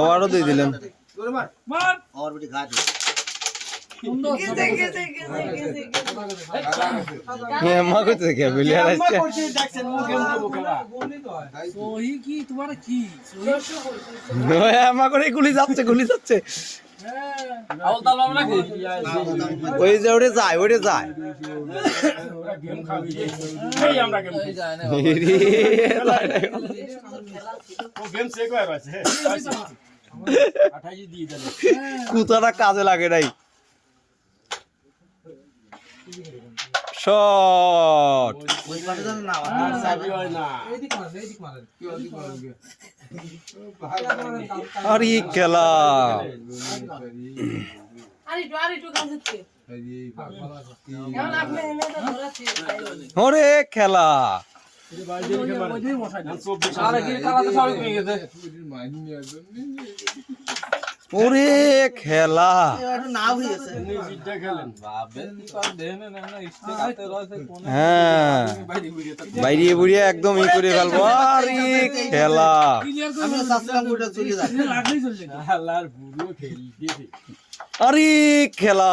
আরো দিয়ে দিলেন গুলি যাচ্ছে ওই যে ওরে যায় কুতাটা কাজে লাগে নাই শট আরে খেলা ওরে খেলা ওরে খেলা হ্যাঁ বাইরে বুড়িয়ে একদম ই করে ফেলবো আরে খেলা আরে খেলা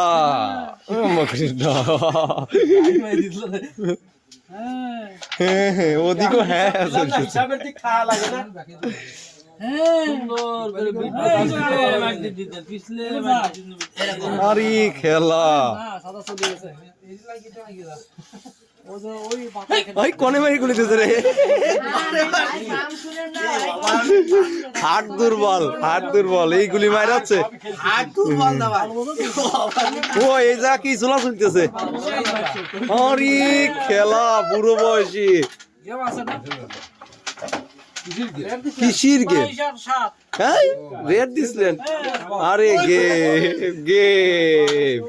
ওদিকে হ্যাঁ আরে খেলা কনে মারি গুলি দিতে রে হাট দুর্বল এই গুলি মারাচ্ছে ও এই যা কি চলা চলতেছে আরে খেলা বুড়ো বয়সী কিসির গেম হ্যাঁ রেড দিছিলেন আরে গেম